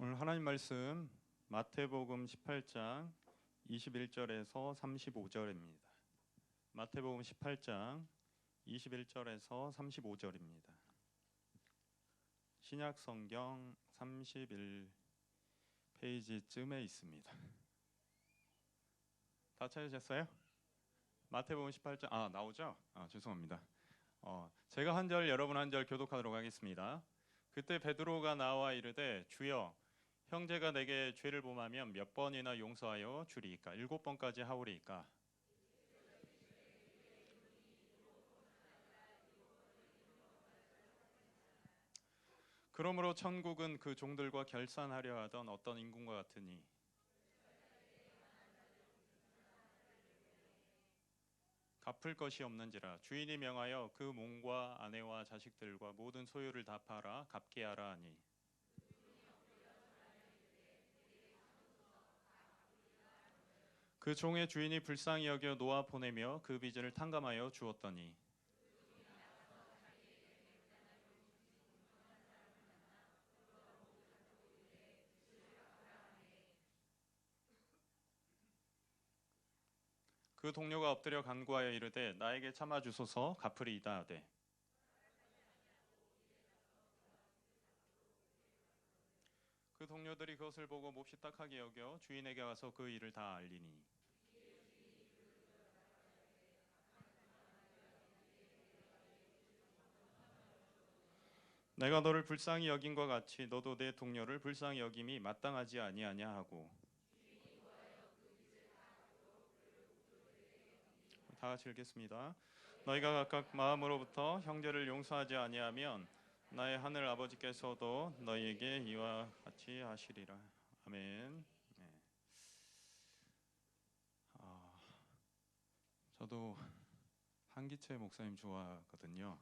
오늘 하나님 말씀 마태복음 18장 21절에서 35절입니다. 마태복음 18장 21절에서 35절입니다. 신약 성경 31페이지쯤에 있습니다. 다 찾으셨어요? 마태복음 18장 나오죠? 죄송합니다. 제가 한 절 여러분 한 절 교독하도록 하겠습니다. 그때 베드로가 나와 이르되 주여 형제가 내게 죄를 범하면 몇 번이나 용서하여 주리이까? 7번까지 하오리이까? 그러므로 천국은 그 종들과 결산하려 하던 어떤 임금과 같으니 갚을 것이 없는지라 주인이 명하여 그 몸과 아내와 자식들과 모든 소유를 다 팔아 갚게 하라 하니 그 종의 주인이 불쌍히 여겨 놓아 보내며 그 빚을 탕감하여 주었더니 그 동료가 엎드려 간구하여 이르되 나에게 참아 주소서 갚으리이다 하되 그 동료들이 그것을 보고 몹시 딱하게 여겨 주인에게 와서 그 일을 다 알리니 내가 너를 불쌍히 여긴 것 같이 너도 내 동료를 불쌍히 여김이 마땅하지 아니하냐 하고 다 같이 읽겠습니다. 너희가 각각 마음으로부터 형제를 용서하지 아니하면 나의 하늘 아버지께서도 너희에게 이와 같이 하시리라. 아멘. 네. 저도 한기채 목사님 좋아하거든요.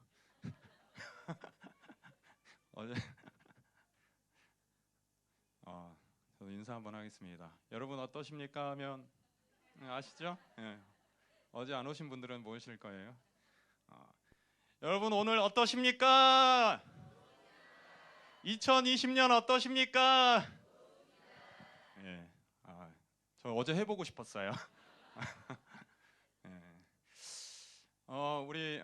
어제 저도 인사 한번 하겠습니다. 여러분 어떠십니까 하면 아시죠? 네. 어제 안 오신 분들은 모이실 거예요. 여러분 오늘 어떠십니까? 2020년 어떠십니까? 예. 저 어제 해보고 싶었어요. 예. 우리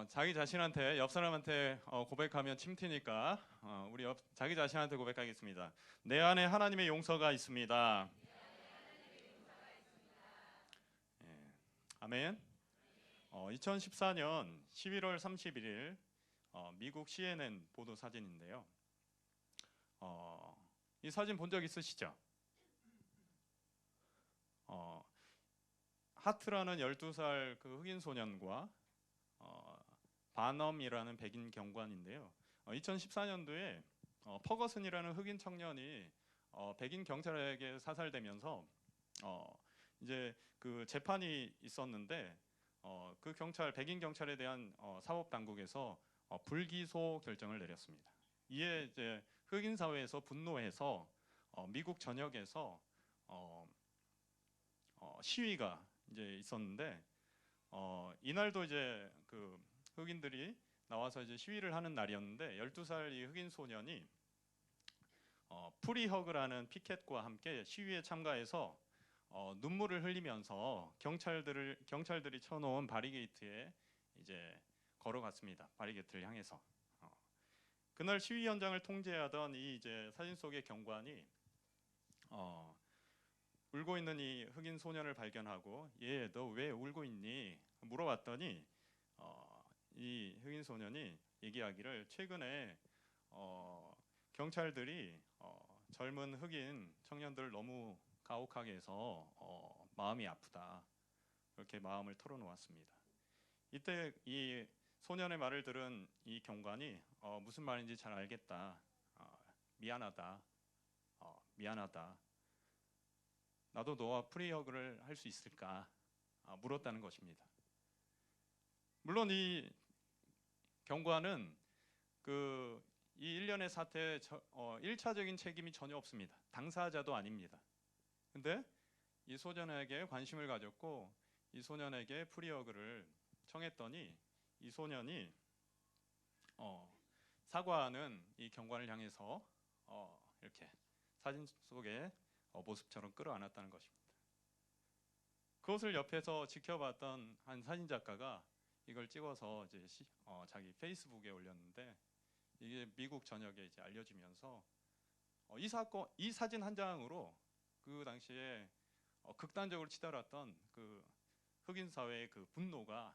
자기 자신한테 옆 사람한테 고백하면 침튀니까 우리 자기 자신한테 고백하겠습니다. 내 안에 하나님의 용서가 있습니다. 예. 아멘. 2014년 11월 31일 미국 CNN 보도 사진인데요. 이 사진 본 적 있으시죠? 하트라는 12살 그 흑인 소년과 바넘이라는 백인 경관인데요. 2014년도에 퍼거슨이라는 흑인 청년이 백인 경찰에게 사살되면서 이제 그 재판이 있었는데 그 백인 경찰에 대한 사법 당국에서 불기소 결정을 내렸습니다. 이에 이제 흑인 사회에서 분노해서 미국 전역에서 시위가 이제 있었는데 이날도 이제 그 흑인들이 나와서 이제 시위를 하는 날이었는데 12살 이 흑인 소년이 프리허그라는 피켓과 함께 시위에 참가해서 눈물을 흘리면서 경찰들이 쳐놓은 바리게이트에 이제 걸어갔습니다. 바리게이트를 향해서. 그날 시위 현장을 통제하던 이 이제 사진 속의 경관이 울고 있는 이 흑인 소년을 발견하고 얘 너 왜 울고 있니? 물어봤더니 이 흑인 소년이 얘기하기를 최근에 경찰들이 젊은 흑인 청년들을 너무 가혹하게 해서 마음이 아프다. 그렇게 마음을 털어놓았습니다. 이때 이 소년의 말을 들은 이 경관이 무슨 말인지 잘 알겠다. 미안하다. 미안하다. 나도 너와 프리허그를 할 수 있을까? 물었다는 것입니다. 물론 이 경관은 이 일련의 사태에 1차적인 책임이 전혀 없습니다. 당사자도 아닙니다. 근데 이 소년에게 관심을 가졌고 이 소년에게 프리허그를 청했더니 이 소년이 사과하는 이 경관을 향해서 이렇게 사진 속의 모습처럼 끌어안았다는 것입니다. 그것을 옆에서 지켜봤던 한 사진 작가가 이걸 찍어서 이제 자기 페이스북에 올렸는데 이게 미국 전역에 이제 알려지면서 이 사진 한 장으로 그 당시에 극단적으로 치달았던 그 흑인 사회의 그 분노가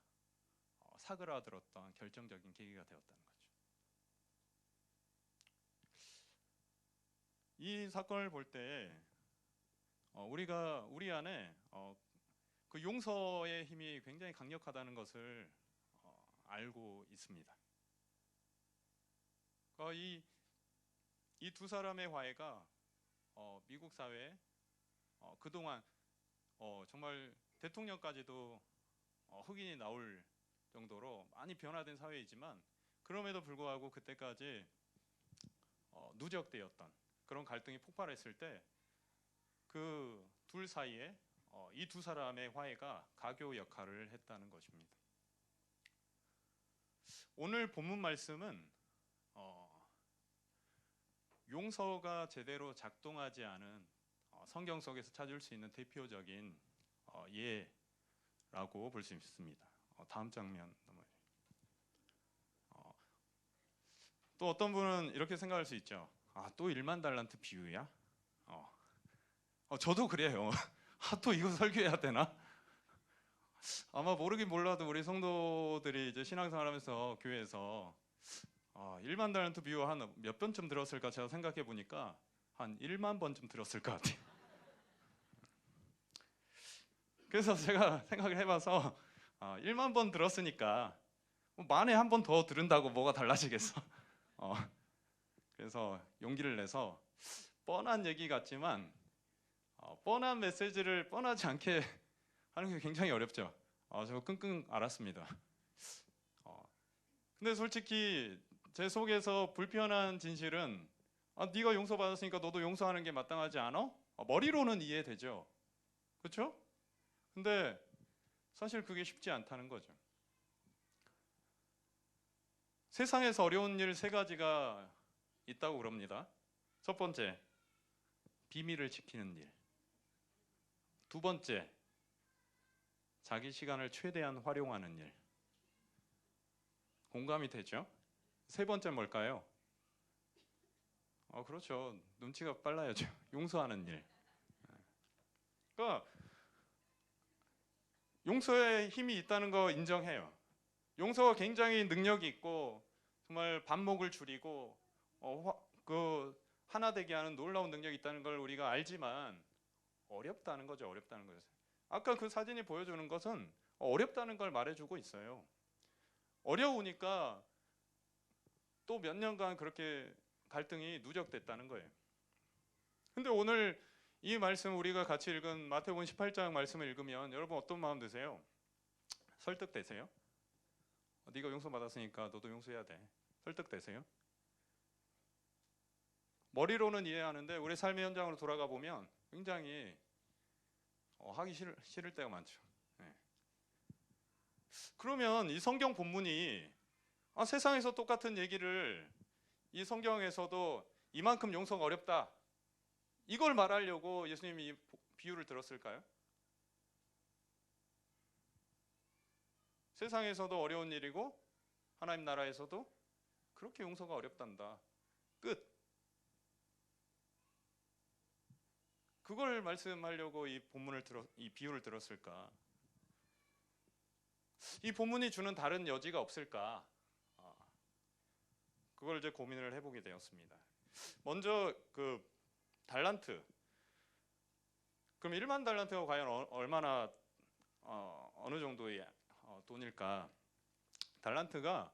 사그라들었던 결정적인 계기가 되었다는 거죠. 이 사건을 볼 때 우리가 우리 안에 그 용서의 힘이 굉장히 강력하다는 것을 알고 있습니다. 이 두 사람의 화해가 미국 사회에 그동안 정말 대통령까지도 흑인이 나올 정도로 많이 변화된 사회이지만 그럼에도 불구하고 그때까지 누적되었던 그런 갈등이 폭발했을 때 그 둘 사이에 이 두 사람의 화해가 가교 역할을 했다는 것입니다. 오늘 본문 말씀은 용서가 제대로 작동하지 않은 성경 속에서 찾을 수 있는 대표적인 예라고 볼 수 있습니다. 다음 장면 넘어요. 또 어떤 분은 이렇게 생각할 수 있죠. 또 1만 달란트 비유야? 저도 그래요. 또 이거 설교해야 되나? 아마 모르긴 몰라도 우리 성도들이 이제 신앙생활하면서 교회에서 1만 달란트 비유 한 몇 번쯤 들었을까 제가 생각해 보니까 한 1만 번쯤 들었을 것 같아요. 그래서 제가 생각을 해봐서 1만 번 들었으니까 만에 한 번 더 들은다고 뭐가 달라지겠어? 그래서 용기를 내서 뻔한 얘기 같지만 뻔한 메시지를 뻔하지 않게 하는 게 굉장히 어렵죠. 저 끙끙 앓았습니다. 근데 솔직히 제 속에서 불편한 진실은 네가 용서받았으니까 너도 용서하는 게 마땅하지 않아? 머리로는 이해되죠. 그렇죠? 근데 사실 그게 쉽지 않다는 거죠. 세상에서 어려운 일 3가지가 있다고 그럽니다. 첫 번째, 비밀을 지키는 일. 두 번째, 자기 시간을 최대한 활용하는 일. 공감이 되죠? 세 번째 뭘까요? 그렇죠. 눈치가 빨라야죠. 용서하는 일. 그러니까 용서에 힘이 있다는 거 인정해요. 용서가 굉장히 능력이 있고 정말 반목을 줄이고 하나 되게 하는 놀라운 능력이 있다는 걸 우리가 알지만 어렵다는 거죠. 어렵다는 거죠. 아까 그 사진이 보여주는 것은 어렵다는 걸 말해주고 있어요. 어려우니까 또 몇 년간 그렇게 갈등이 누적됐다는 거예요. 근데 오늘 이 말씀 우리가 같이 읽은 마태복음 18장 말씀을 읽으면 여러분 어떤 마음 드세요? 설득되세요? 네가 용서받았으니까 너도 용서해야 돼. 설득되세요? 머리로는 이해하는데 우리 삶의 현장으로 돌아가 보면 굉장히 하기 싫을 때가 많죠. 네. 그러면 이 성경 본문이 세상에서 똑같은 얘기를 이 성경에서도 이만큼 용서가 어렵다 이걸 말하려고 예수님이 이 비유를 들었을까요? 세상에서도 어려운 일이고 하나님 나라에서도 그렇게 용서가 어렵단다. 끝. 그걸 말씀하려고 이 비유를 들었을까? 이 본문이 주는 다른 여지가 없을까? 그걸 이제 고민을 해보게 되었습니다. 먼저 그 달란트. 그럼 1만 달란트가 과연 얼마나 어느 정도의 돈일까? 달란트가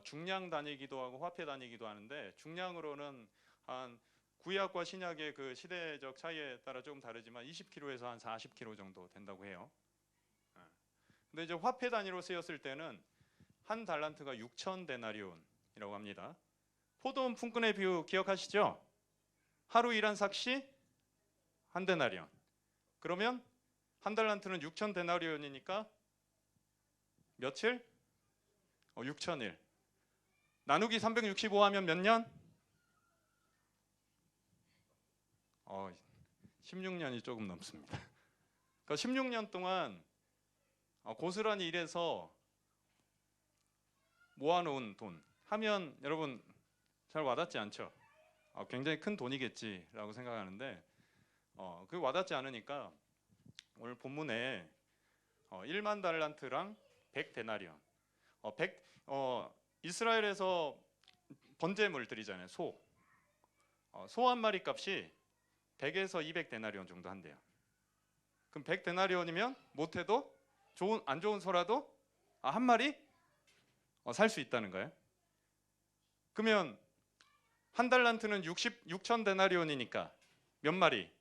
중량 단위이기도 하고 화폐 단위이기도 하는데 중량으로는 한 구약과 신약의 그 시대적 차이에 따라 조금 다르지만 20kg에서 한 40kg 정도 된다고 해요. 근데 이제 화폐 단위로 쓰였을 때는 한 달란트가 6,000데나리온이라고 합니다. 포도원 품꾼의 비유 기억하시죠? 하루 일한 삭시 한 데나리온. 그러면 한 달란트는 6,000데나리온이니까 며칠? 6,000일. 나누기 365 하면 몇 년? 16년이 조금 넘습니다. 그러니까 16년 동안 고스란히 일해서 모아놓은 돈 하면 여러분 잘 와닿지 않죠? 굉장히 큰 돈이겠지라고 생각하는데 그 와닿지 않으니까 오늘 본문에 1만 달란트랑 100데나리온 100 이스라엘에서 번제물 드리잖아요. 소 한 마리 값이 100에서 200데나리온 정도 한대요. 그럼 100데나리온이면 못해도 안 좋은 소라도 한 마리 살 수 있다는 거예요. 그러면 한 달란트는 6천 데나리온이니까 몇 마리?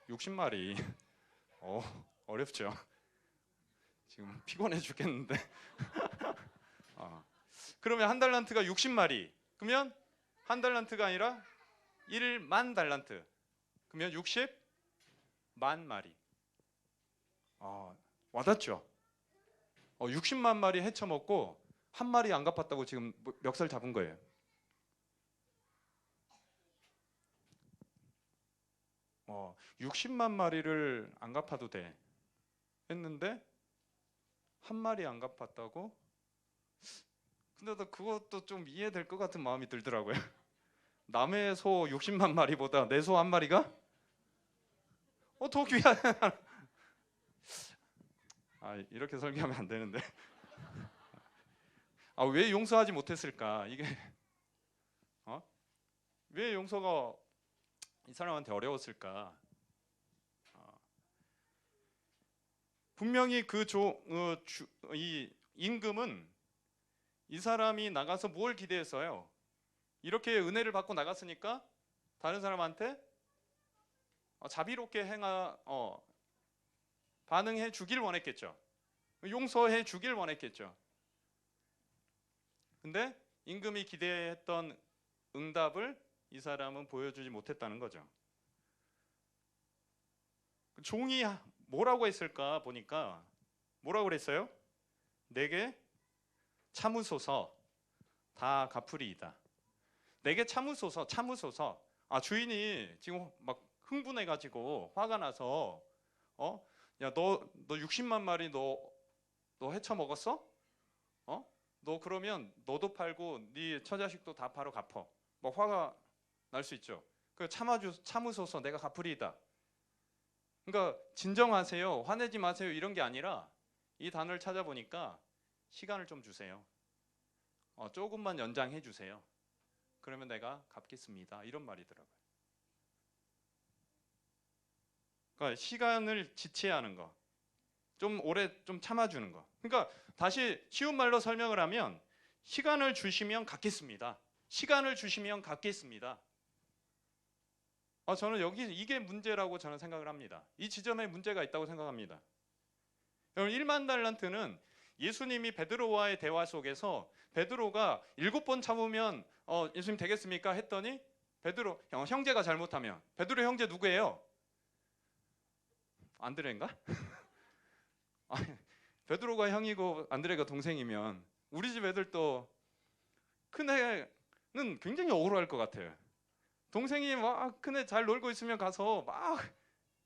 60마리. 어렵죠. 지금 피곤해 죽겠는데. 그러면 한 달란트가 60마리. 그러면 한 달란트가 아니라 1만 달란트. 그러면 60만 마리. 와닿죠? 60만 마리 헤쳐먹고 한 마리 안 갚았다고 지금 멱살 잡은 거예요. 어, 60만 마리를 안 갚아도 돼 했는데 한 마리 안 갚았다고? 근데 나 그것도 좀 이해될 것 같은 마음이 들더라고요. 남의 소 60만 마리보다 내 소 한 마리가 더 귀한. 이렇게 설계하면 안 되는데. 왜 용서하지 못했을까? 이게 왜 용서가 이 사람한테 어려웠을까? 분명히 이 임금은 이 사람이 나가서 뭘 기대했어요? 이렇게 은혜를 받고 나갔으니까 다른 사람한테 자비롭게 반응해 주길 원했겠죠. 용서해 주길 원했겠죠. 근데 임금이 기대했던 응답을 이 사람은 보여주지 못했다는 거죠. 종이 뭐라고 했을까 보니까 뭐라고 그랬어요? 내게 참으소서 다 갚으리이다. 내게 참으소서. 주인이 지금 막 흥분해가지고 화가 나서 야 너 60만 마리 너 헤쳐먹었어? 너 그러면 너도 팔고 네 처자식도 다 바로 갚어. 막 화가 날 수 있죠. 그 참으소서 내가 갚으리이다. 그러니까 진정하세요. 화내지 마세요. 이런 게 아니라 이 단어를 찾아보니까 시간을 좀 주세요. 조금만 연장해 주세요. 그러면 내가 갚겠습니다. 이런 말이더라고요. 그러니까 시간을 지체하는 거. 좀 오래 좀 참아주는 거. 그러니까 다시 쉬운 말로 설명을 하면 시간을 주시면 갚겠습니다. 시간을 주시면 갚겠습니다. 저는 이게 문제라고 저는 생각을 합니다. 이 지점에 문제가 있다고 생각합니다. 여러분 1만 달란트는 예수님이 베드로와의 대화 속에서 베드로가 7번 참으면 예수님 되겠습니까? 했더니 베드로 형제가 잘못하면 베드로 형제 누구예요? 안드레인가? 베드로가 형이고 안드레가 동생이면 우리 집 애들도 큰애는 굉장히 억울할 것 같아요. 동생이 막 큰애 잘 놀고 있으면 가서 막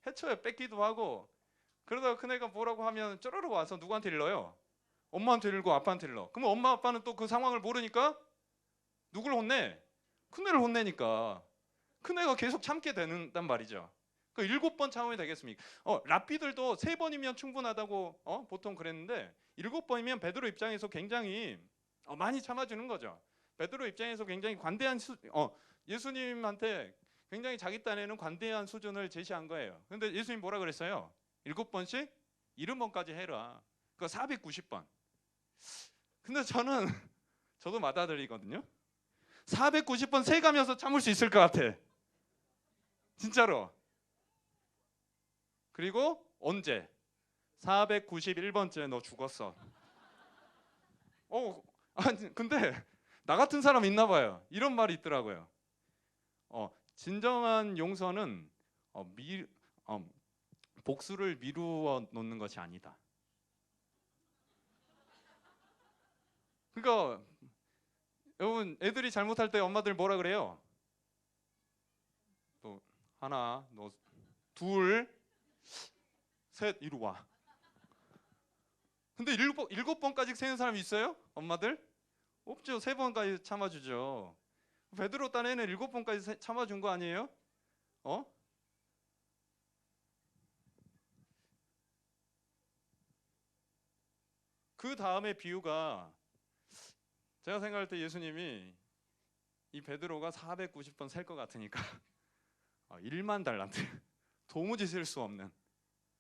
해쳐요. 뺏기도 하고. 그러다가 큰애가 뭐라고 하면 쪼르르 와서 누구한테 일러요? 엄마한테 일고 아빠한테 일러. 그러면 엄마 아빠는 또 그 상황을 모르니까 누굴 혼내? 큰애를 혼내니까 큰애가 계속 참게 된단 말이죠. 그 7번 참으면 되겠습니까? 랍비들도 3번이면 충분하다고 보통 그랬는데 7번이면 베드로 입장에서 굉장히 많이 참아주는 거죠. 베드로 입장에서 굉장히 관대한 예수님한테 굉장히 자기 딴에는 관대한 수준을 제시한 거예요. 근데 예수님 뭐라 그랬어요? 7번씩 70번까지 해라. 그거 490번. 근데 저도 맞아들이거든요. 490번 세가면서 참을 수 있을 것 같아. 진짜로. 그리고 언제? 491번째 너 죽었어. 근데 나 같은 사람 있나 봐요. 이런 말이 있더라고요. 진정한 용서는 복수를 미루어 놓는 것이 아니다. 그러니까 여러분 애들이 잘못할 때 엄마들 뭐라 그래요? 하나, 너 둘, 셋 이리 와. 근데 일곱 번까지 세는 사람이 있어요? 엄마들? 없죠. 세 번까지 참아주죠. 베드로 딴에는 일곱 번까지 참아준 거 아니에요? 어? 그 다음에 비유가 제가 생각할 때 예수님이 이 베드로가 490번 셀 것 같으니까 1만 달란트 도무지 셀 수 없는,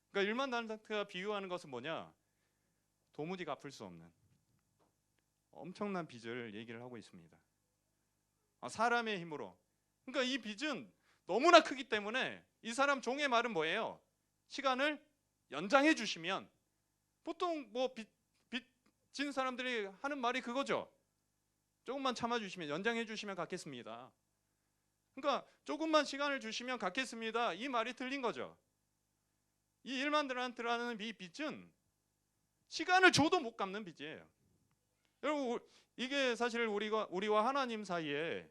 그러니까 1만 달란트가 비유하는 것은 뭐냐? 도무지 갚을 수 없는 엄청난 빚을 얘기를 하고 있습니다. 사람의 힘으로. 그러니까 이 빚은 너무나 크기 때문에 이 사람 종의 말은 뭐예요? 시간을 연장해 주시면, 보통 뭐 빚진 사람들이 하는 말이 그거죠. 조금만 참아주시면, 연장해 주시면 갚겠습니다. 그러니까 조금만 시간을 주시면 갚겠습니다. 이 말이 틀린 거죠. 이 1만 달란트라는 이 빚은 시간을 줘도 못 갚는 빚이에요. 여러분, 이게 사실 우리와 하나님 사이에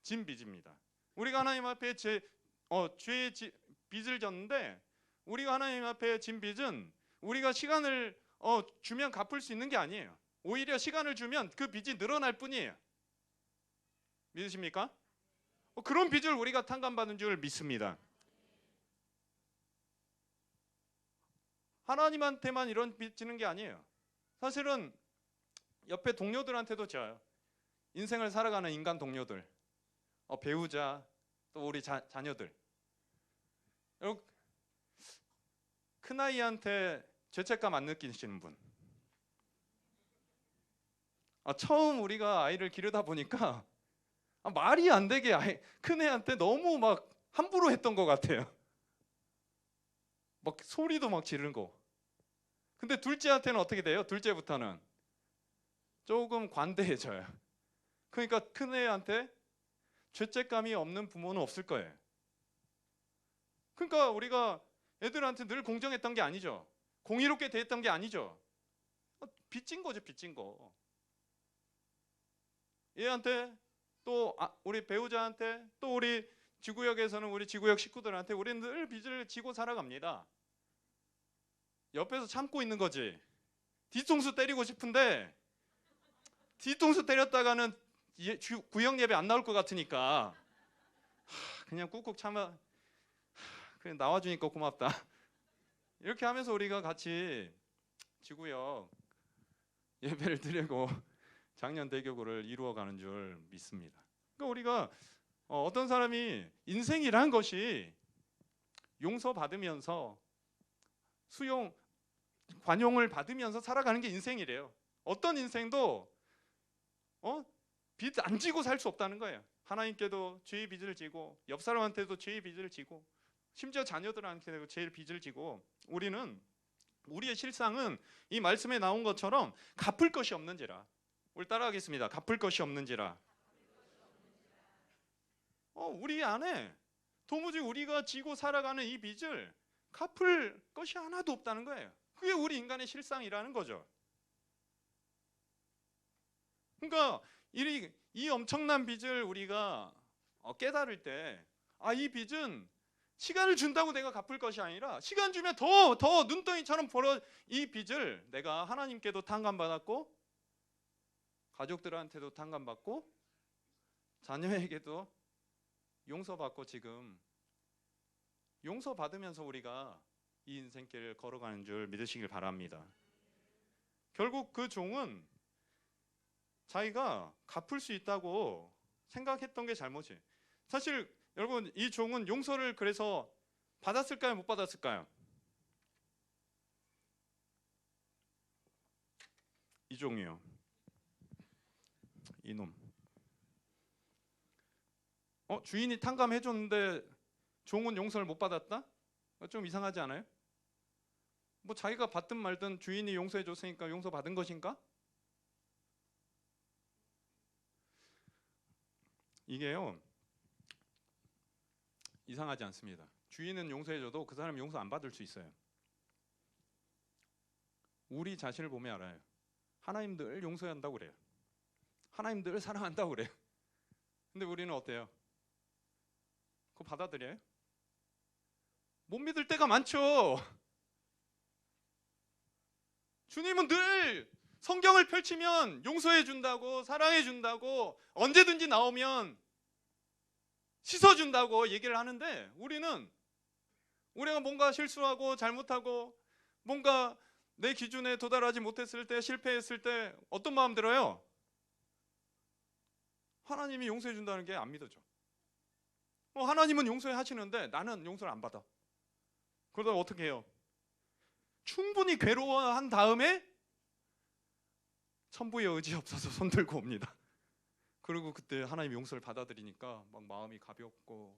진 빚입니다. 우리가 하나님 앞에 죄의 빚을 졌는데, 우리가 하나님 앞에 진 빚은 우리가 시간을 주면 갚을 수 있는 게 아니에요. 오히려 시간을 주면 그 빚이 늘어날 뿐이에요. 믿으십니까? 그런 빚을 우리가 탕감받은 줄 믿습니다. 하나님한테만 이런 빚 지는 게 아니에요. 사실은 옆에 동료들한테도 져요. 인생을 살아가는 인간 동료들, 배우자, 또 우리 자녀들. 여러분, 큰아이한테 죄책감 안 느끼시는 분? 처음 우리가 아이를 기르다 보니까 말이 안 되게 큰애한테 너무 막 함부로 했던 것 같아요. 막 소리도 막 지르는 거. 근데 둘째한테는 어떻게 돼요? 둘째부터는 조금 관대해져요. 그러니까 큰애한테 죄책감이 없는 부모는 없을 거예요. 그러니까 우리가 애들한테 늘 공정했던 게 아니죠. 공의롭게 대했던 게 아니죠. 빚진 거죠, 빚진 거. 얘한테, 또 우리 배우자한테, 또 우리 지구역에서는 우리 지구역 식구들한테 우리는 늘 빚을 지고 살아갑니다. 옆에서 참고 있는 거지. 뒤통수 때리고 싶은데 뒤통수 때렸다가는 구역 예배 안 나올 것 같으니까 그냥 꾹꾹 참아. 그냥 나와주니까 고맙다. 이렇게 하면서 우리가 같이 지구역 예배를 드리고 작년 대교구를 이루어가는 줄 믿습니다. 그러니까 우리가 어떤 사람이 인생이란 것이 용서받으면서 관용을 받으면서 살아가는 게 인생이래요. 어떤 인생도 빚 안 지고 살 수 없다는 거예요. 하나님께도 죄의 빚을 지고, 옆 사람한테도 죄의 빚을 지고, 심지어 자녀들한테도 죄의 빚을 지고, 우리의 실상은 이 말씀에 나온 것처럼 갚을 것이 없는지라. 우리 따라하겠습니다. 갚을 것이 없는지라. 우리 안에 도무지 우리가 지고 살아가는 이 빚을 갚을 것이 하나도 없다는 거예요. 그게 우리 인간의 실상이라는 거죠. 그러니까 이 엄청난 빚을 우리가 깨달을 때, 이 빚은 시간을 준다고 내가 갚을 것이 아니라, 시간 주면 더 눈덩이처럼 벌어, 이 빚을 내가 하나님께도 탕감받았고, 가족들한테도 탕감받고, 자녀에게도 용서받고, 지금 용서받으면서 우리가 이 인생길을 걸어가는 줄 믿으시길 바랍니다. 결국 그 종은 자기가 갚을 수 있다고 생각했던 게 잘못이에요. 사실 여러분, 이 종은 용서를 그래서 받았을까요? 못 받았을까요? 이 종이요. 이놈. 주인이 탕감해줬는데 종은 용서를 못 받았다? 좀 이상하지 않아요? 뭐 자기가 받든 말든 주인이 용서해줬으니까 용서받은 것인가? 이게요, 이상하지 않습니다. 주인은 용서해줘도 그 사람이 용서 안 받을 수 있어요. 우리 자신을 보면 알아요. 하나님 늘 용서한다고 그래요. 하나님 늘 사랑한다고 그래요. 근데 우리는 어때요? 그거 받아들여요? 못 믿을 때가 많죠. 주님은 늘 성경을 펼치면 용서해 준다고, 사랑해 준다고, 언제든지 나오면 씻어 준다고 얘기를 하는데, 우리가 뭔가 실수하고 잘못하고 뭔가 내 기준에 도달하지 못했을 때, 실패했을 때 어떤 마음 들어요? 하나님이 용서해 준다는 게 안 믿어져. 하나님은 용서해 하시는데 나는 용서를 안 받아. 그러다 어떻게 해요? 충분히 괴로워한 다음에 천부의 의지 없어서 손 들고 옵니다. 그리고 그때 하나님 용서를 받아들이니까 막 마음이 가볍고,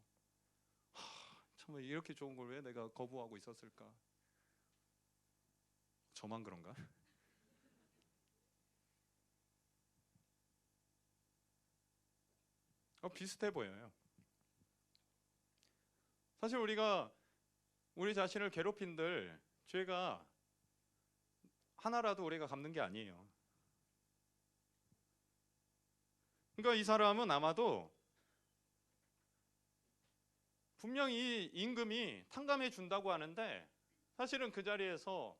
참 이렇게 좋은 걸 왜 내가 거부하고 있었을까? 저만 그런가? 비슷해 보여요. 사실 우리가 우리 자신을 괴롭힌들 죄가 하나라도 우리가 갚는 게 아니에요. 그러니까 이 사람은 아마도 분명히 임금이 탕감해 준다고 하는데 사실은 그 자리에서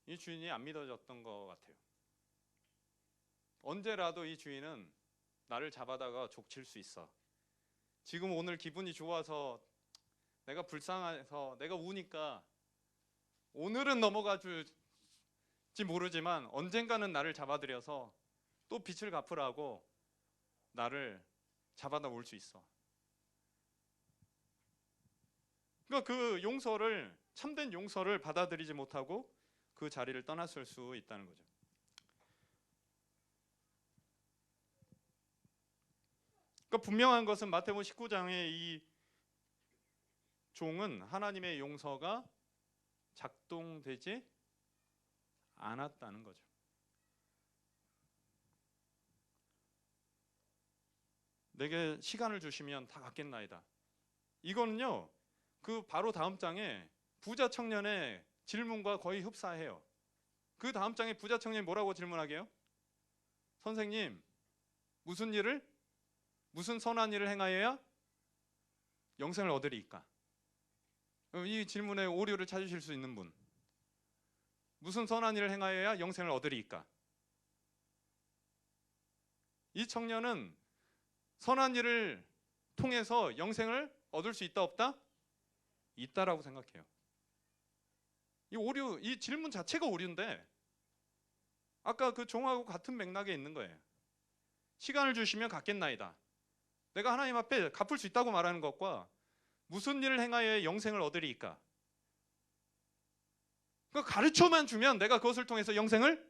이 주인이 안 믿어졌던 것 같아요. 언제라도 이 주인은 나를 잡아다가 족칠 수 있어. 지금 오늘 기분이 좋아서, 내가 불쌍해서, 내가 우니까 오늘은 넘어가 줄지 모르지만 언젠가는 나를 잡아들여서 또 빚을 갚으라고 나를 잡아다 올 수 있어. 그러니까 그 용서를, 참된 용서를 받아들이지 못하고 그 자리를 떠났을 수 있다는 거죠. 그러니까 분명한 것은 마태복음 19장의 이 종은 하나님의 용서가 작동되지 않았다는 거죠. 내게 시간을 주시면 다 갚겠나이다. 이거는요, 그 바로 다음 장에 부자 청년의 질문과 거의 흡사해요. 그 다음 장에 부자 청년이 뭐라고 질문하게요? 선생님, 무슨 선한 일을 행하여야 영생을 얻으리이까? 이 질문에 오류를 찾으실 수 있는 분, 무슨 선한 일을 행하여야 영생을 얻으리이까? 이 청년은 선한 일을 통해서 영생을 얻을 수 있다 없다? 있다라고 생각해요. 이 질문 자체가 오류인데 아까 그 종하고 같은 맥락에 있는 거예요. 시간을 주시면 갚겠나이다. 내가 하나님 앞에 갚을 수 있다고 말하는 것과 무슨 일을 행하여 영생을 얻으리이까? 그러니까 가르쳐만 주면 내가 그것을 통해서 영생을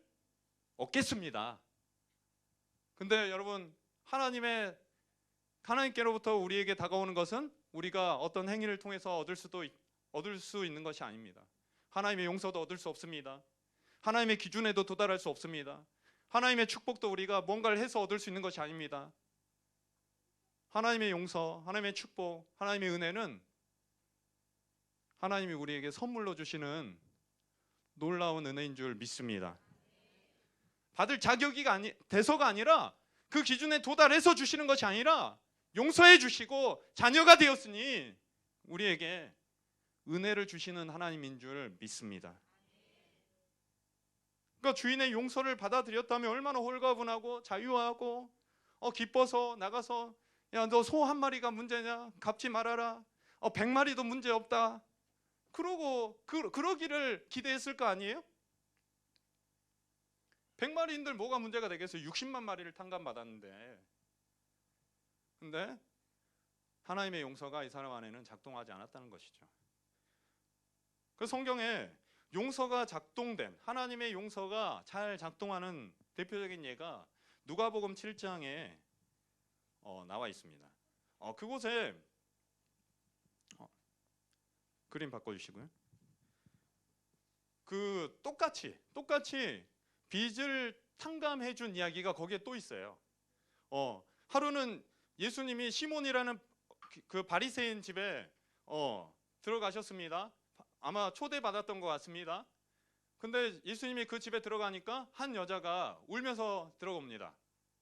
얻겠습니다. 근데 여러분, 하나님께로부터 우리에게 다가오는 것은 우리가 어떤 행위를 통해서 얻을 수 있는 것이 아닙니다. 하나님의 용서도 얻을 수 없습니다. 하나님의 기준에도 도달할 수 없습니다. 하나님의 축복도 우리가 뭔가를 해서 얻을 수 있는 것이 아닙니다. 하나님의 용서, 하나님의 축복, 하나님의 은혜는 하나님이 우리에게 선물로 주시는 놀라운 은혜인 줄 믿습니다. 받을 자격이 돼서가 아니라, 그 기준에 도달해서 주시는 것이 아니라 용서해 주시고 자녀가 되었으니 우리에게 은혜를 주시는 하나님인 줄 믿습니다. 그러니까 주인의 용서를 받아들였다면 얼마나 홀가분하고 자유하고 기뻐서 나가서, 야, 너 소 한 마리가 문제냐? 갚지 말아라. 100마리도 문제 없다. 그러기를 기대했을 거 아니에요? 100마리인들 뭐가 문제가 되겠어요? 60만 마리를 탕감받았는데. 근데 하나님의 용서가 이 사람 안에는 작동하지 않았다는 것이죠. 그 성경에 용서가 작동된, 하나님의 용서가 잘 작동하는 대표적인 예가 누가복음 7장에 나와 있습니다. 그곳에 그림 바꿔주시고요. 그 똑같이 빚을 탕감해 준 이야기가 거기에 또 있어요. 하루는 예수님이 시몬이라는 그 바리새인 집에 들어가셨습니다. 아마 초대받았던 것 같습니다. 근데 예수님이 그 집에 들어가니까 한 여자가 울면서 들어옵니다.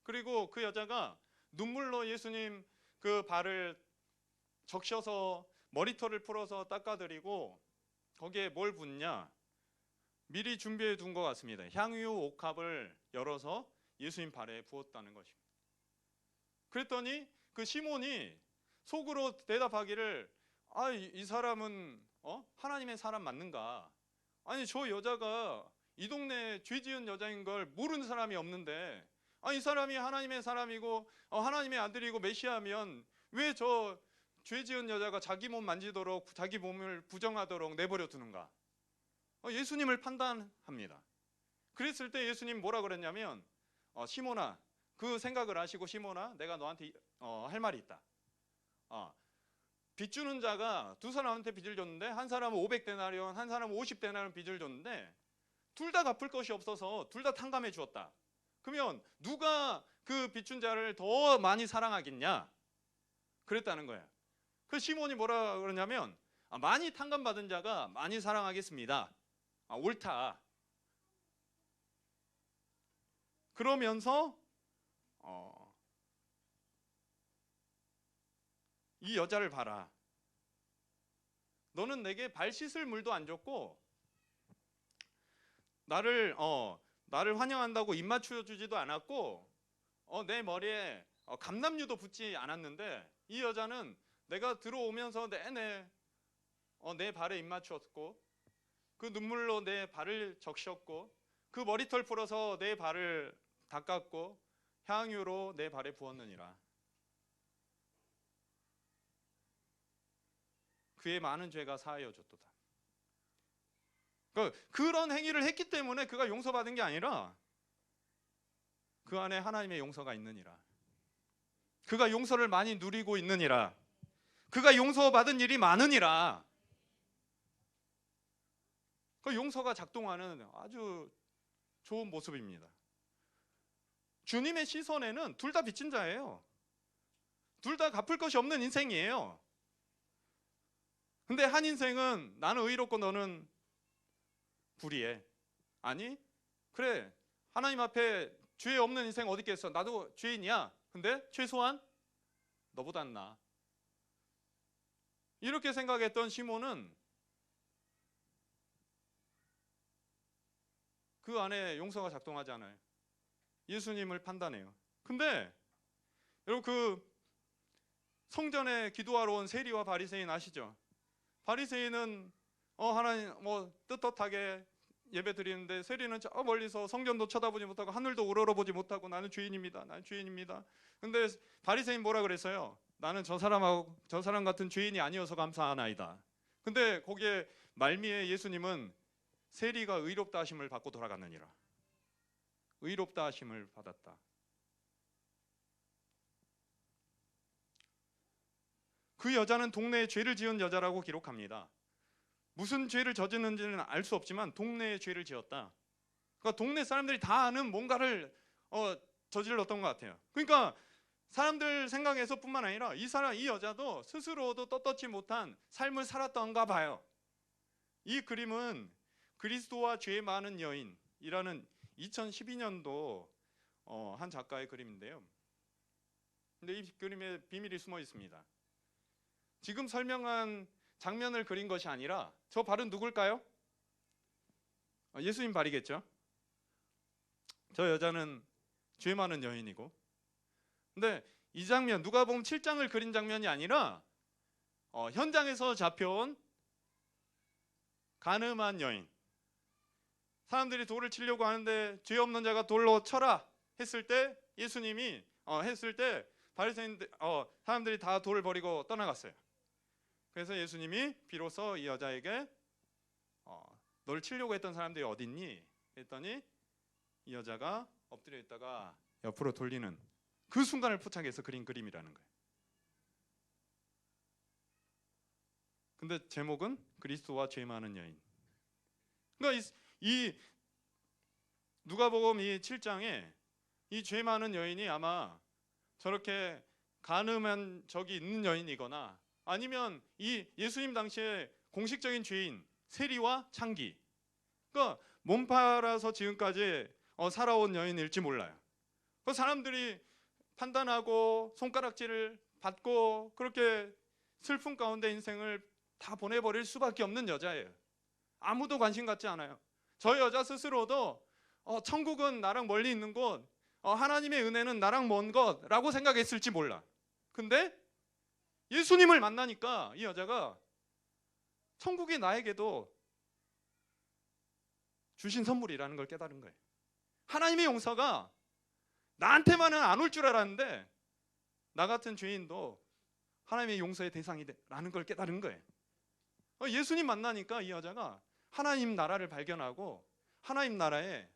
그리고 그 여자가 눈물로 예수님 그 발을 적셔서 머리털을 풀어서 닦아드리고 거기에 뭘 붓냐? 미리 준비해 둔 것 같습니다. 향유 옥합을 열어서 예수님 발에 부었다는 것입니다. 그랬더니 그 시몬이 속으로 대답하기를 이 사람은 하나님의 사람 맞는가? 아니 저 여자가 이 동네에 죄 지은 여자인 걸 모르는 사람이 없는데 이 사람이 하나님의 사람이고 하나님의 아들이고 메시아면 왜 저 죄 지은 여자가 자기 몸 만지도록 자기 몸을 부정하도록 내버려 두는가? 예수님을 판단합니다. 그랬을 때 예수님 뭐라 그랬냐면 시몬아 그 생각을 하시고 시몬아 내가 너한테 할 말이 있다. 빚 주는 자가 두 사람한테 빚을 줬는데 한 사람은 500데나리온 한 사람은 50데나리온 빚을 줬는데 둘 다 갚을 것이 없어서 둘 다 탕감해 주었다. 그러면 누가 그 빚 준 자를 더 많이 사랑하겠냐? 그랬다는 거예요. 그 시몬이 뭐라 그러냐면 많이 탕감받은 자가 많이 사랑하겠습니다. 옳다. 그러면서 이 여자를 봐라. 너는 내게 발 씻을 물도 안 줬고 나를 환영한다고 입 맞춰 주지도 않았고 내 머리에 감람유도 붓지 않았는데 이 여자는 내가 들어오면서 내내 내 발에 입 맞추었고 그 눈물로 내 발을 적셨고 그 머리털 풀어서 내 발을 닦았고 향유로 내 발에 부었느니라. 그의 많은 죄가 사하여 줬도다. 그런 행위를 했기 때문에 그가 용서받은 게 아니라 그 안에 하나님의 용서가 있느니라. 그가 용서를 많이 누리고 있느니라. 그가 용서받은 일이 많으니라. 그 용서가 작동하는 아주 좋은 모습입니다. 주님의 시선에는 둘 다 빚진 자예요. 둘 다 갚을 것이 없는 인생이에요. 근데 한 인생은 나는 의롭고 너는 불의해. 아니 그래 하나님 앞에 죄 없는 인생 어디 있겠어. 나도 죄인이야. 근데 최소한 너보단 나아. 이렇게 생각했던 시몬은 그 안에 용서가 작동하지 않아요. 예수님을 판단해요. 근데 여러분 그 성전에 기도하러 온 세리와 바리새인 아시죠? 바리새인은 하나님 떳떳하게 예배 드리는데 세리는 저 멀리서 성전도 쳐다보지 못하고 하늘도 우러러보지 못하고 나는 죄인입니다. 나는 죄인입니다. 근데 바리새인 뭐라 그랬어요? 나는 저 사람 같은 죄인이 아니어서 감사하나이다. 근데 거기에 말미에 예수님은 세리가 의롭다 하심을 받고 돌아갔느니라. 의롭다 하심을 받았다. 그 여자는 동네에 죄를 지은 여자라고 기록합니다. 무슨 죄를 저질렀는지는 알 수 없지만 동네에 죄를 지었다. 그러니까 동네 사람들이 다 아는 뭔가를 저질렀던 것 같아요. 그러니까 사람들 생각에서뿐만 아니라 이 여자도 스스로도 떳떳지 못한 삶을 살았던가 봐요. 이 그림은 그리스도와 죄 많은 여인이라는 2012년도 한 작가의 그림인데요. 근데 이 그림에 비밀이 숨어 있습니다. 지금 설명한 장면을 그린 것이 아니라 저 발은 누굴까요? 예수님 발이겠죠. 저 여자는 죄 많은 여인이고, 근데 이 장면 누가복음 7장을 그린 장면이 아니라 현장에서 잡혀온 간음한 여인. 사람들이 돌을 치려고 하는데 죄 없는 자가 돌로 쳐라 했을 때 예수님이 했을 때 바리새인들 사람들이 다 돌을 버리고 떠나갔어요. 그래서 예수님이 비로소 이 여자에게 널 치려고 했던 사람들이 어디 있니? 했더니 이 여자가 엎드려 있다가 옆으로 돌리는 그 순간을 포착해서 그린 그림이라는 거예요. 근데 제목은 그리스도와 죄 많은 여인. 그러니까 이 누가복음 이 7장에 이 죄 많은 여인이 아마 저렇게 간음한 적이 있는 여인이거나 아니면 이 예수님 당시에 공식적인 죄인 세리와 창기, 그러니까 몸 팔아서 지금까지 살아온 여인일지 몰라요. 그 사람들이 판단하고 손가락질을 받고 그렇게 슬픔 가운데 인생을 다 보내버릴 수밖에 없는 여자예요. 아무도 관심 갖지 않아요. 저 여자 스스로도 천국은 나랑 멀리 있는 곳, 하나님의 은혜는 나랑 먼 것라고 생각했을지 몰라. 근데 예수님을 만나니까 이 여자가 천국이 나에게도 주신 선물이라는 걸 깨달은 거예요. 하나님의 용서가 나한테만은 안 올 줄 알았는데 나 같은 죄인도 하나님의 용서의 대상이라는 걸 깨달은 거예요. 예수님 만나니까 이 여자가 하나님 나라를 발견하고 하나님 나라의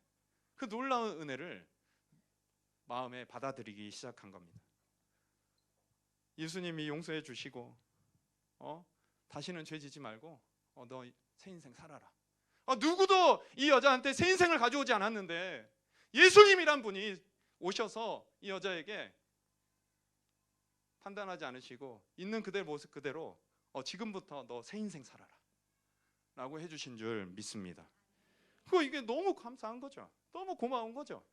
그 놀라운 은혜를 마음에 받아들이기 시작한 겁니다. 예수님이 용서해 주시고 다시는 죄 지지 말고 너 새 인생 살아라. 누구도 이 여자한테 새 인생을 가져오지 않았는데 예수님이란 분이 오셔서 이 여자에게 판단하지 않으시고 있는 그대 모습 그대로 지금부터 너 새 인생 살아라 라고 해주신 줄 믿습니다. 이게 너무 감사한 거죠. 너무 고마운 거죠.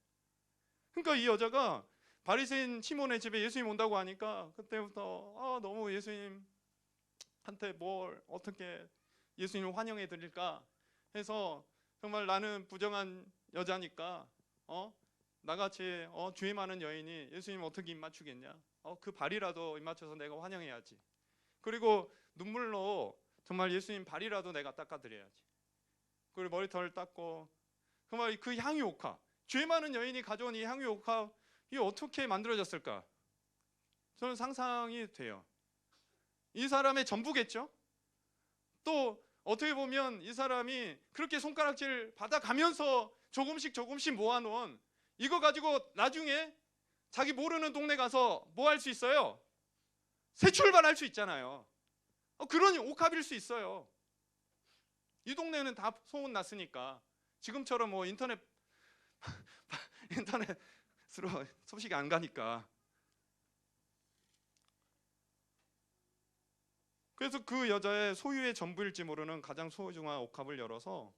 그러니까 이 여자가 바리새인 시몬의 집에 예수님 온다고 하니까 그때부터 너무 예수님한테 뭘 어떻게 예수님을 환영해 드릴까 해서 정말 나는 부정한 여자니까 나같이 죄 많은 여인이 예수님 어떻게 입 맞추겠냐. 그 발이라도 입 맞춰서 내가 환영해야지. 그리고 눈물로 정말 예수님 발이라도 내가 닦아드려야지. 그리고 머리털을 닦고 정말 그 향유 옥합, 죄 많은 여인이 가져온 이 향유 옥합, 이게 어떻게 만들어졌을까? 저는 상상이 돼요. 이 사람의 전부겠죠? 또 어떻게 보면 이 사람이 그렇게 손가락질 받아가면서 조금씩 모아놓은 이거 가지고 나중에 자기 모르는 동네 가서 뭐 할 수 있어요? 새 출발할 수 있잖아요. 그런 옥합일 수 있어요. 이 동네는 다 소문났으니까 지금처럼 뭐 인터넷으로 소식이 안 가니까. 그래서 그 여자의 소유의 전부일지 모르는 가장 소중한 옥합을 열어서,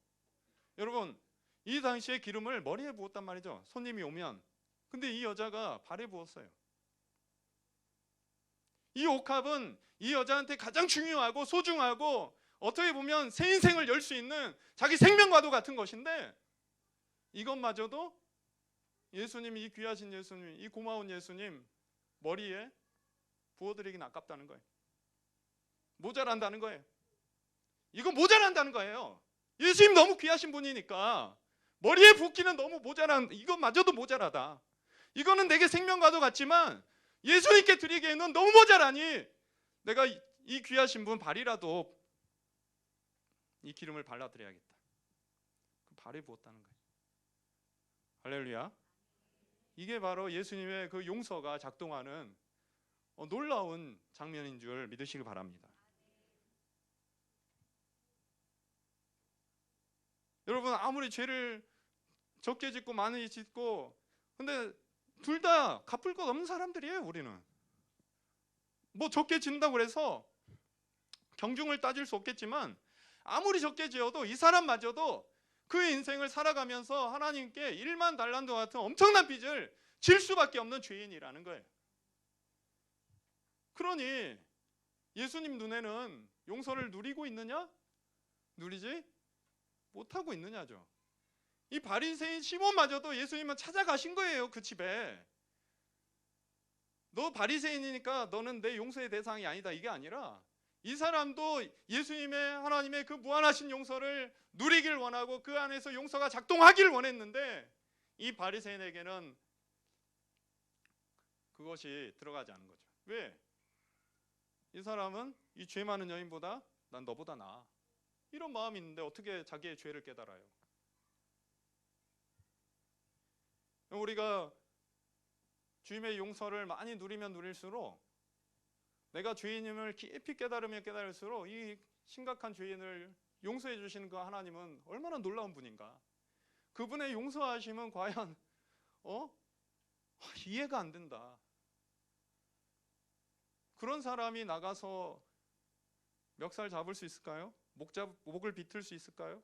여러분 이 당시에 기름을 머리에 부었단 말이죠. 손님이 오면. 근데 이 여자가 발에 부었어요. 이 옥합은 이 여자한테 가장 중요하고 소중하고 어떻게 보면 새 인생을 열 수 있는 자기 생명과도 같은 것인데, 이것마저도 예수님, 이 귀하신 예수님, 이 고마운 예수님 머리에 부어드리긴 아깝다는 거예요. 모자란다는 거예요. 이거 모자란다는 거예요. 예수님 너무 귀하신 분이니까 머리에 붓기는 너무 이것마저도 모자라다. 이거는 내게 생명과도 같지만 예수님께 드리기에는 너무 모자라니 내가 이 귀하신 분 발이라도 이 기름을 발라드려야겠다. 그 발에 부었다는 거예요. 할렐루야. 이게 바로 예수님의 그 용서가 작동하는 놀라운 장면인 줄 믿으시길 바랍니다. 여러분 아무리 죄를 적게 짓고 많이 짓고 근데 둘 다 갚을 것 없는 사람들이에요. 우리는 뭐 적게 짓는다고 해서 경중을 따질 수 없겠지만 아무리 적게 지어도 이 사람마저도 그 인생을 살아가면서 하나님께 1만 달란트 같은 엄청난 빚을 질 수밖에 없는 죄인이라는 거예요. 그러니 예수님 눈에는 용서를 누리고 있느냐? 누리지 못하고 있느냐죠. 이 바리새인 시몬마저도 예수님은 찾아가신 거예요. 그 집에. 너 바리새인이니까 너는 내 용서의 대상이 아니다. 이게 아니라 이 사람도 예수님의 하나님의 그 무한하신 용서를 누리길 원하고 그 안에서 용서가 작동하길 원했는데 이 바리새인에게는 그것이 들어가지 않은 거죠. 왜? 이 사람은 이 죄 많은 여인보다 난 너보다 나아. 이런 마음이 있는데 어떻게 자기의 죄를 깨달아요? 우리가 주님의 용서를 많이 누리면 누릴수록 내가 죄인임을 깊이 깨달으면 깨달을수록 이 심각한 죄인을 용서해 주시는 그 하나님은 얼마나 놀라운 분인가. 그분의 용서하심은 과연 이해가 안 된다. 그런 사람이 나가서 멱살 잡을 수 있을까요? 목을 비틀 수 있을까요?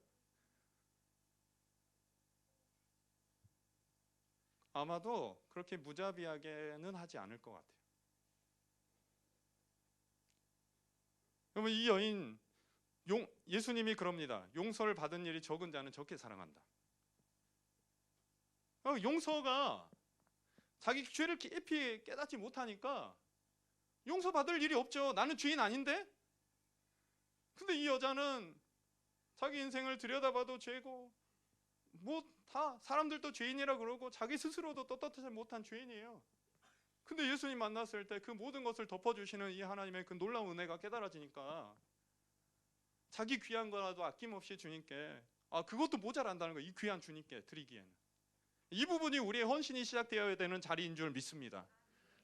아마도 그렇게 무자비하게는 하지 않을 것 같아요. 그러면 이 여인 예수님이 그럽니다. 용서를 받은 일이 적은 자는 적게 사랑한다. 용서가 자기 죄를 깊이 깨닫지 못하니까 용서받을 일이 없죠. 나는 죄인 아닌데? 근데 이 여자는 자기 인생을 들여다봐도 죄고 뭐 다 사람들도 죄인이라 그러고 자기 스스로도 떳떳하지 못한 죄인이에요. 근데 예수님 만났을 때 그 모든 것을 덮어주시는 이 하나님의 그 놀라운 은혜가 깨달아지니까 자기 귀한 거라도 아낌없이 주님께 그것도 모자란다는 거예요. 이 귀한 주님께 드리기에는. 이 부분이 우리의 헌신이 시작되어야 되는 자리인 줄 믿습니다.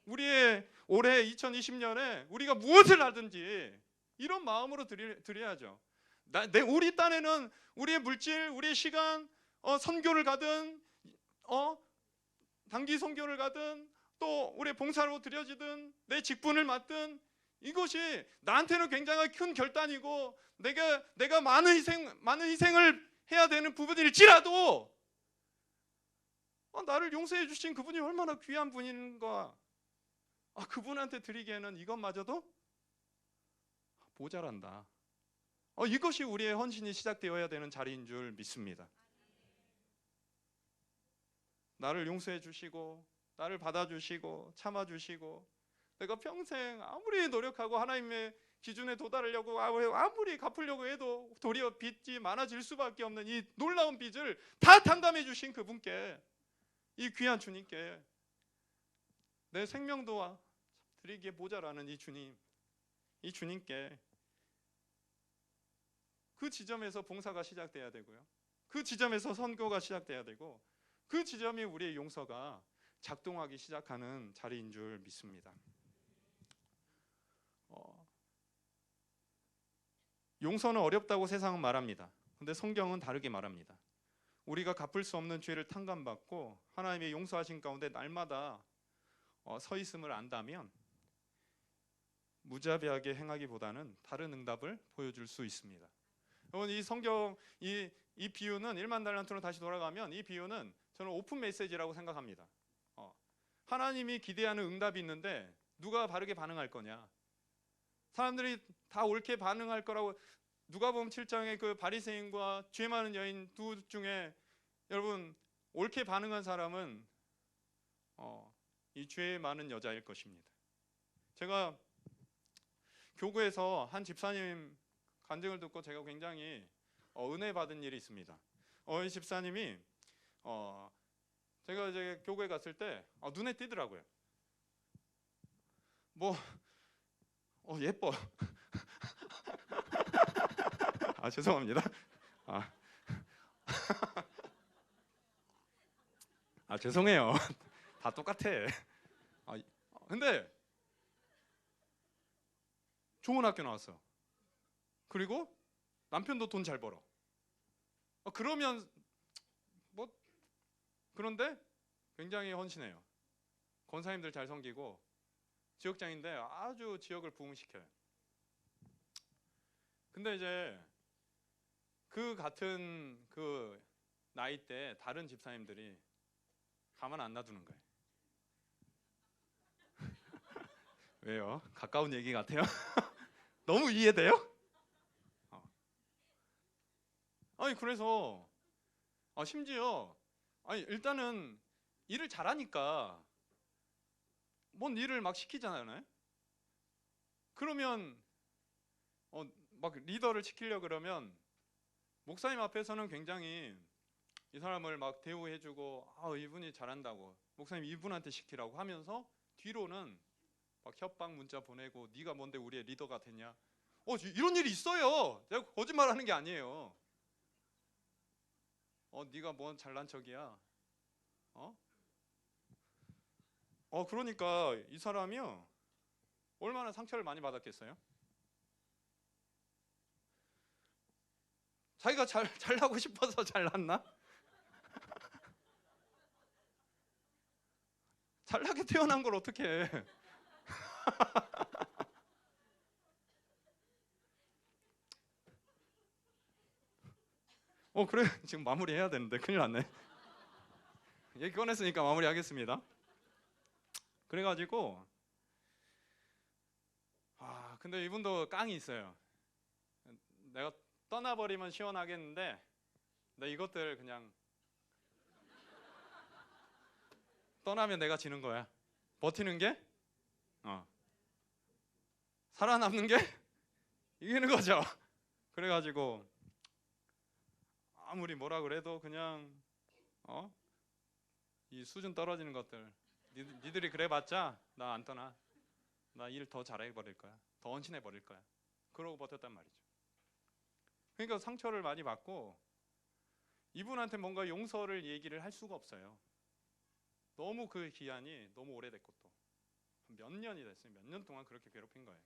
우리의 올해 2020년에 우리가 무엇을 하든지 이런 마음으로 드려야죠. 우리 딴에는 우리의 물질, 우리의 시간, 선교를 가든 단기 선교를 가든 또 우리의 봉사로 드려지든 내 직분을 맡든 이것이 나한테는 굉장히 큰 결단이고 내가 많은 희생을 해야 되는 부분일지라도 나를 용서해 주신 그분이 얼마나 귀한 분인가, 그분한테 드리기에는 이것마저도 모자란다. 이것이 우리의 헌신이 시작되어야 되는 자리인 줄 믿습니다. 나를 용서해 주시고 나를 받아주시고 참아주시고 내가 평생 아무리 노력하고 하나님의 기준에 도달하려고 아무리 갚으려고 해도 도리어 빚이 많아질 수밖에 없는 이 놀라운 빚을 다 탕감해 주신 그분께, 이 귀한 주님께 내 생명도 드리기에 모자라는 이 주님께 그 지점에서 봉사가 시작돼야 되고요. 그 지점에서 선교가 시작돼야 되고 그 지점이 우리의 용서가 작동하기 시작하는 자리인 줄 믿습니다. 용서는 어렵다고 세상은 말합니다. 근데 성경은 다르게 말합니다. 우리가 갚을 수 없는 죄를 탕감받고 하나님의 용서하신 가운데 날마다 서 있음을 안다면 무자비하게 행하기보다는 다른 응답을 보여줄 수 있습니다. 여러분, 이 성경 이 비유는 1만 달란트로 다시 돌아가면 이 비유는 저는 오픈 메시지라고 생각합니다. 하나님이 기대하는 응답이 있는데 누가 바르게 반응할 거냐? 사람들이 다 옳게 반응할 거라고. 누가복음 7장의 그 바리새인과 죄 많은 여인 두 중에 여러분 옳게 반응한 사람은 이 죄 많은 여자일 것입니다. 제가 교구에서 한 집사님 간증을 듣고 제가 굉장히 은혜 받은 일이 있습니다. 이 집사님이 제가 이제 교구에 갔을 때 눈에 띄더라고요. 예뻐. 죄송합니다. 죄송해요. 다 똑같아. 근데 좋은 학교 나왔어. 그리고 남편도 돈 잘 벌어. 그러면 그런데 굉장히 헌신해요. 권사님들 잘 섬기고 지역장인데 아주 지역을 부흥시켜요. 근데 이제 그 같은 그 나이 때 다른 집사님들이 가만 안 놔두는 거예요. 왜요? 가까운 얘기 같아요? 너무 이해돼요? 그래서 심지어 일단은 일을 잘하니까 뭔 일을 막 시키잖아요. 그러면 막 리더를 시키려 그러면 목사님 앞에서는 굉장히 이 사람을 막 대우해주고 이분이 잘한다고 목사님 이분한테 시키라고 하면서 뒤로는 막 협박 문자 보내고 네가 뭔데 우리의 리더가 됐냐? 이런 일이 있어요. 내가 거짓말하는 게 아니에요. 네가 뭔 잘난 척이야? 그러니까 이 사람이요 얼마나 상처를 많이 받았겠어요? 자기가 잘나고 싶어서 잘났나? 잘나게 태어난 걸 어떻게 해? 그래 지금 마무리해야 되는데 큰일 났네. 얘기 꺼냈으니까 마무리하겠습니다. 그래가지고 근데 이분도 깡이 있어요. 내가 떠나버리면 시원하겠는데 나 이것들 그냥 떠나면 내가 지는 거야. 버티는 게 살아남는 게 이기는 거죠. 그래가지고 아무리 뭐라 그래도 그냥 이 수준 떨어지는 것들 니들이 그래봤자 나 안 떠나. 나 일 더 잘해버릴 거야. 더 헌신해버릴 거야. 그러고 버텼단 말이죠. 그러니까 상처를 많이 받고 이분한테 뭔가 용서를 얘기를 할 수가 없어요. 너무 그 기한이 너무 오래됐고 또 몇 년이 됐어요. 몇 년 동안 그렇게 괴롭힌 거예요.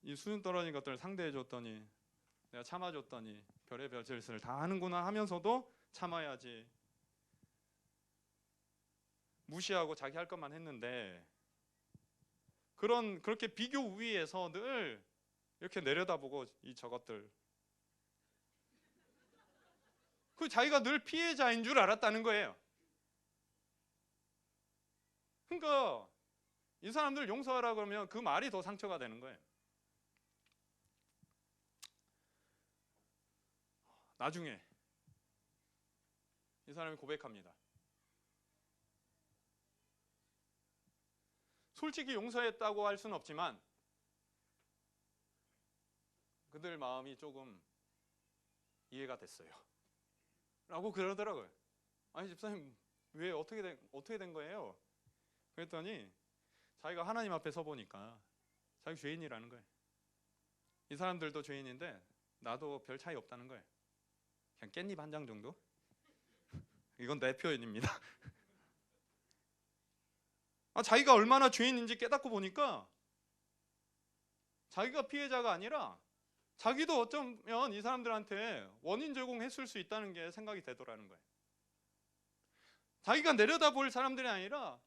이 수준 떨어진 것들을 상대해줬더니 내가 참아줬더니 별의별 짓을 다 하는구나 하면서도 참아야지 무시하고 자기 할 것만 했는데 그렇게 비교 우위에서 늘 이렇게 내려다보고 이 저것들 그 자기가 늘 피해자인 줄 알았다는 거예요. 그러니까 이 사람들 용서하라 그러면 그 말이 더 상처가 되는 거예요. 나중에 이 사람이 고백합니다. 솔직히 용서했다고 할 수는 없지만 그들 마음이 조금 이해가 됐어요. 라고 그러더라고요. 아니 집사님 왜 어떻게 된 거예요? 그랬더니 자기가 하나님 앞에 서 보니까 자기 죄인이라는 거예요. 이 사람들도 죄인인데 나도 별 차이 없다는 거예요. 그냥 깻잎 한 장 정도? 이건 내 표현입니다. 자기가 얼마나 죄인인지 깨닫고 보니까 자기가 피해자가 아니라 자기도 어쩌면 이 사람들한테 원인 제공했을 수 있다는 게 생각이 되더라는 거예요. 자기가 내려다볼 사람들이 아니라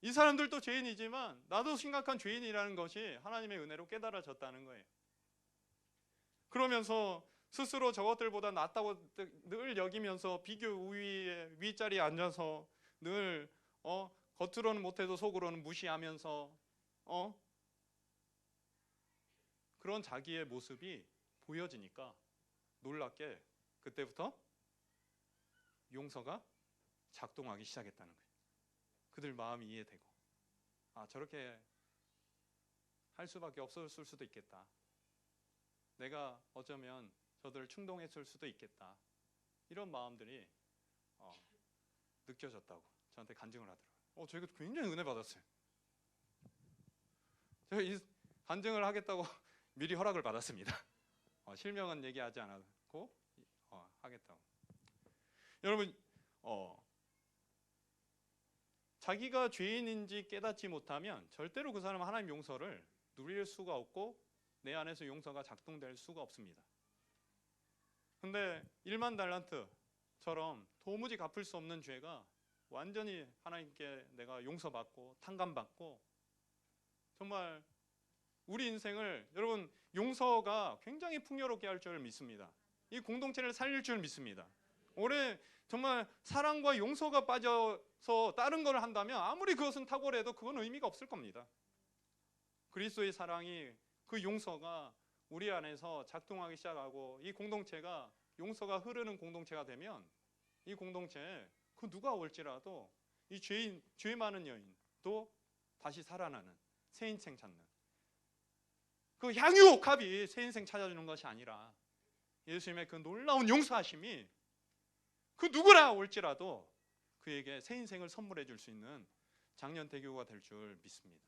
이 사람들도 죄인이지만 나도 심각한 죄인이라는 것이 하나님의 은혜로 깨달아졌다는 거예요. 그러면서 스스로 저것들보다 낫다고 늘 여기면서 비교 우위에 윗자리에 앉아서 늘 겉으로는 못해도 속으로는 무시하면서 그런 자기의 모습이 보여지니까 놀랍게 그때부터 용서가 작동하기 시작했다는 거예요. 그들 마음이 이해되고 저렇게 할 수밖에 없었을 수도 있겠다. 내가 어쩌면 저들을 충동했을 수도 있겠다. 이런 마음들이 느껴졌다고 저한테 간증을 하더라고요. 저희가 굉장히 은혜 받았어요. 제가 이 간증을 하겠다고 미리 허락을 받았습니다. 실명은 얘기하지 않았고 하겠다고. 여러분 자기가 죄인인지 깨닫지 못하면 절대로 그 사람은 하나님 용서를 누릴 수가 없고 내 안에서 용서가 작동될 수가 없습니다. 근데 1만 달란트처럼 도무지 갚을 수 없는 죄가 완전히 하나님께 내가 용서받고 탕감받고 정말 우리 인생을 여러분 용서가 굉장히 풍요롭게 할 줄 믿습니다. 이 공동체를 살릴 줄 믿습니다. 올해 정말 사랑과 용서가 빠져서 다른 걸 한다면 아무리 그것은 탁월해도 그건 의미가 없을 겁니다. 그리스도의 사랑이 그 용서가 우리 안에서 작동하기 시작하고 이 공동체가 용서가 흐르는 공동체가 되면 이 공동체에 그 누가 올지라도 이 죄 많은 여인도 다시 살아나는 새 인생 찾는 그 향유옥합이 새 인생 찾아주는 것이 아니라 예수님의 그 놀라운 용서하심이 그 누구나 올지라도 그에게 새 인생을 선물해 줄 수 있는 작년 대교가 될 줄 믿습니다.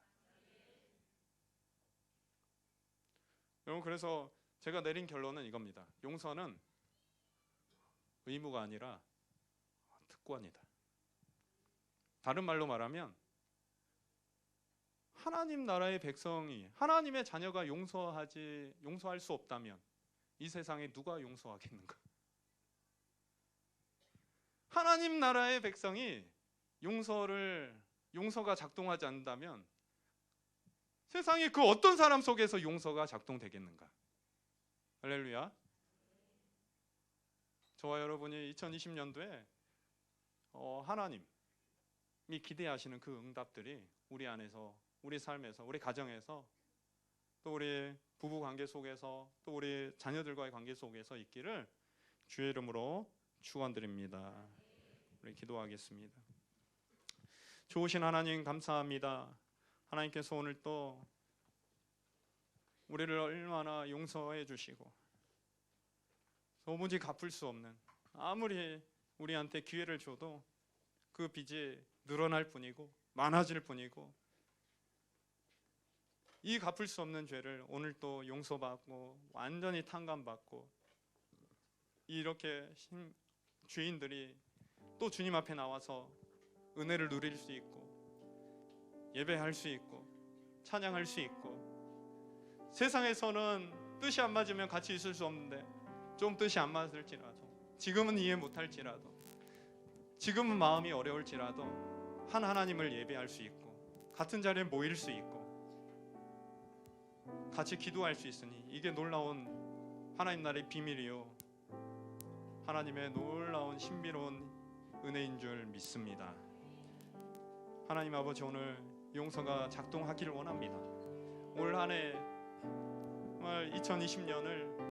여러분 그래서 제가 내린 결론은 이겁니다. 용서는 의무가 아니라 특권이다. 다른 말로 말하면 하나님 나라의 백성이 하나님의 자녀가 용서할 수 없다면 이 세상에 누가 용서하겠는가? 하나님 나라의 백성이 용서가 작동하지 않는다면 세상에 그 어떤 사람 속에서 용서가 작동되겠는가? 할렐루야. 저와 여러분이 2020년도에 하나님이 기대하시는 그 응답들이 우리 안에서, 우리 삶에서, 우리 가정에서, 또 우리 부부 관계 속에서, 또 우리 자녀들과의 관계 속에서 있기를 주의 이름으로 축원드립니다. 우리 기도하겠습니다. 좋으신 하나님 감사합니다. 하나님께서 오늘 또 우리를 얼마나 용서해 주시고 도무지 갚을 수 없는, 아무리 우리한테 기회를 줘도 그 빚이 늘어날 뿐이고 많아질 뿐이고, 이 갚을 수 없는 죄를 오늘 또 용서받고 완전히 탕감받고, 이렇게 죄인들이 또 주님 앞에 나와서 은혜를 누릴 수 있고 예배할 수 있고 찬양할 수 있고, 세상에서는 뜻이 안 맞으면 같이 있을 수 없는데 좀 뜻이 안 맞을지라도, 지금은 이해 못할지라도, 지금은 마음이 어려울지라도 한 하나님을 예배할 수 있고 같은 자리에 모일 수 있고 같이 기도할 수 있으니 이게 놀라운 하나님 나라의 비밀이요, 하나님의 놀라운 신비로운 은혜인 줄 믿습니다. 하나님 아버지, 오늘 용서가 작동하기를 원합니다. 올 한 해 정말 2020년을